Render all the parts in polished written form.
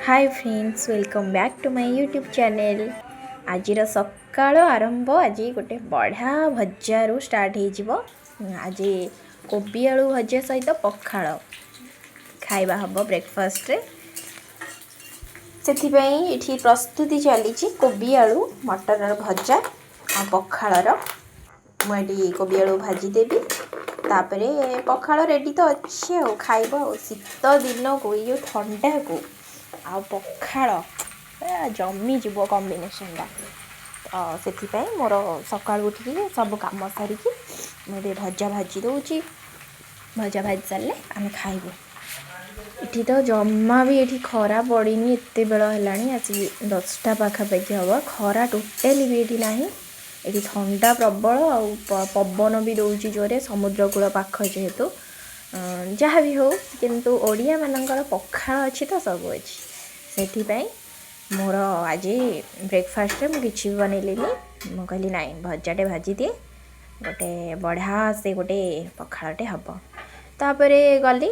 Hi friends welcome back to my YouTube channel. आज सकाल आरंभ आज गोटे बढ़िया भजार स्टार्ट हो। आज कोबी आलू भजा सहित पखाड़ खाइबा हम ब्रेकफास्ट रे से प्रस्तुति चली कोबी आलू मटर भजा आ पखाड़ मुझे कोबी आलू भाजीदेवी तापर पखाड़ रेडी तो अच्छे खाइब शीत दिन को ये ठंडा को आ पखाड़ जमी जीव कॉम्बिनेशन से मोर सका उठिक सब कम सारिकी मुझे भजा भाजी दूची भजा भाजी सारे आम खाइबू। इठी तो जमा भी ये खरा पड़नी एत बेल है आसी 10टा पाखापाखि हम खरा टोटाली भी ये ना ये ठंडा प्रबल आ पवन भी दौर जोरे समुद्रकूल पाख जेहेतु जहाँ भी हो किंतु ओडिया मानकर पखाड़ अच्छी तो सब अच्छी से मोर आज ब्रेकफास्ट में किसी भी बनैली मु कहली ना भजाटे भाजी दिए गोटे बढ़िया से गोटे पखाड़टे हम तापर गली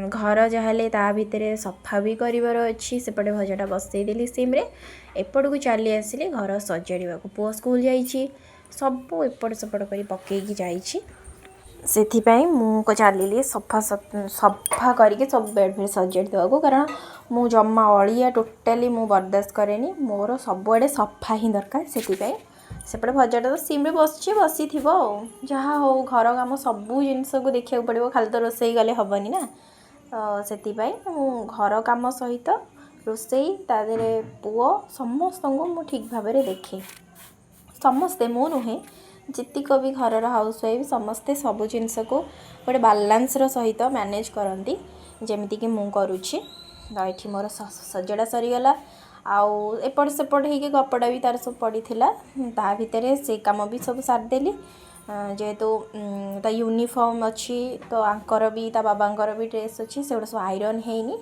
घर जहाँ ता भितर सफा भी करार अच्छी सेपटे भजाटा बसईदेली सिम्रे एपट को चली आसिली घर सजाड़ा पुआ स्कूल जाइए सब एपट सेपट कर पकईकी जाइए से चलिए सफा सफा करके सब बेड फेड सजाड़ देवा कारण मु जमा अलिया टोटाली मु बर्दाश्त कैनि मोर सबुआड़े सफा ही दरकार सेपटे भजाटा तो सिम्रे बसी थी जहाँ हो घर काम सबू जिनस को देखा पड़ो खाली तो रोसई गले हेनी ना तो से घर काम सहित रोसई तादे पुओ समस्त को मु ठीक भाव देखे समस्ते मु नुहे जितिक भी घर हाउस वाइफ समस्ते सब जिनस को गोटे बालांस सहित मैनेज करती जमीक मु करुँची तो ये मोर सजड़ा सरीगला आउ एपट सेपट हो कपड़ा भी तार सब पड़ी ता भितर से कम भी सब सारिदेली जेहेतु ता यूनिफॉर्म अच्छी तो आंकर भी ता बाबांकर भी ड्रेस अच्छी से सब आयरन हैनी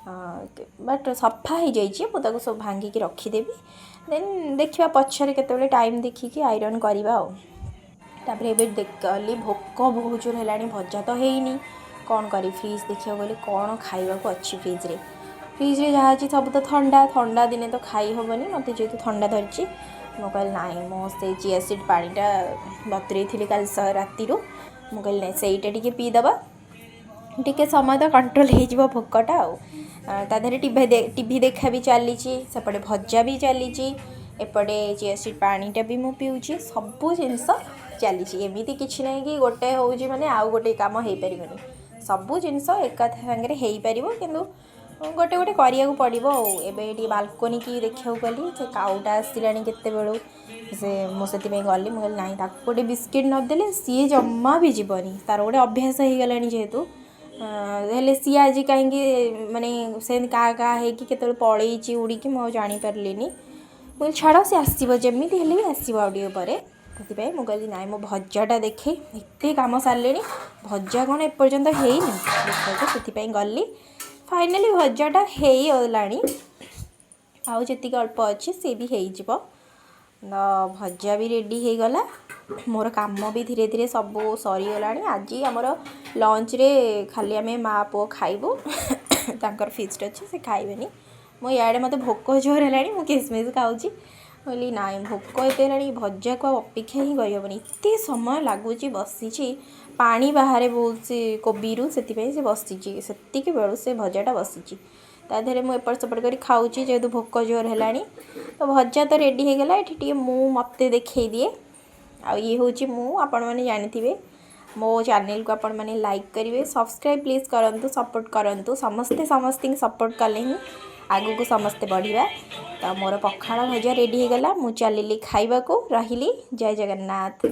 बट सफा हो जाइए मुझे सब भांगिकी रखीदेवी देन देखा पछरे केतबेले टाइम देखिकी आयरन करवा तापर ए गली भोक बहुत जोर है भजा तो है कौन करी फ्रिज देखा गली कौन खावा अच्छी फ्रिज्रे फ्रिज्रे जहाँ अच्छी सब तो ठंडा ठंडा दिने तो खाई हेनी मत जेहतु ठंडा धरची मु कहली ना मो से चिया सीड पानीटा बतुरे थी कल राति मु कहली ना सहीटा टी पीदबा टी समय तो कंट्रोल हो भोकटा आधे टीवी देखा भी चली सेपटे भजा भी चली एपटे चिया सीड पानीटा भी मु पीऊँगी सबू जिनस चली एमती किसी ना कि गोटे हूँ मैंने आउ गोटे कम हो पार सबू जिनस एका सागर हो पार कि गोटे गोटे करिया पड़ो एवं बालकोनी की देखा गली से काउटा आसला केते बेलू से मुझे गली मुझे ना गोटे बिस्किट नदेले सी जमा भी जीवनी तार गोटे अभ्यास हो गला जेहेतु हेले सी आज कहीं माने से क्या होते पलैची उड़ीकी मुझे जापारे मुझे छाड़ सी आसो जमी भी आसो आडियो पर से मुझे ना मो भजाटा देखे एत कम सारे भजा कौन एपर्यंत होनी से गली फाइनाली भजाटा होगा आउ जी अल्प अच्छे सी भी हो भजा भी रेडी हो गला मोर काम भी धीरे धीरे सब सरीगला आज आमर लंच रे खाली आम माँ पुओ खाइबू तांकर फिस्ट अच्छे से खाइबेनी मो इे मत भोक जोर है मुझे किसमिश खाऊँगी कहली ना भोक ये भजा को अपेक्षा ही करहबनी एत समय लगुच बसी पानी बाहर बहुत से कोबी से बसी से बेलू से भजाटा बसी तादेह मुझे सेपट कर खाऊँगी जेहेतु भोक जोर है तो भजा तो रेडी हो गला ये मत देखे दिए आ ये हूँ आपण मैंने जानी मो चैनल को आपण मैंने लाइक करेंगे सब्सक्राइब प्लीज करूँ सपोर्ट करूँ समस्ते समस्त सपोर्ट कले ही आगू को समस्ते बढ़िया तो मोर पखाड़ भजा रेडी हो गला मु चलिली खाइबा को रही जय जगन्नाथ।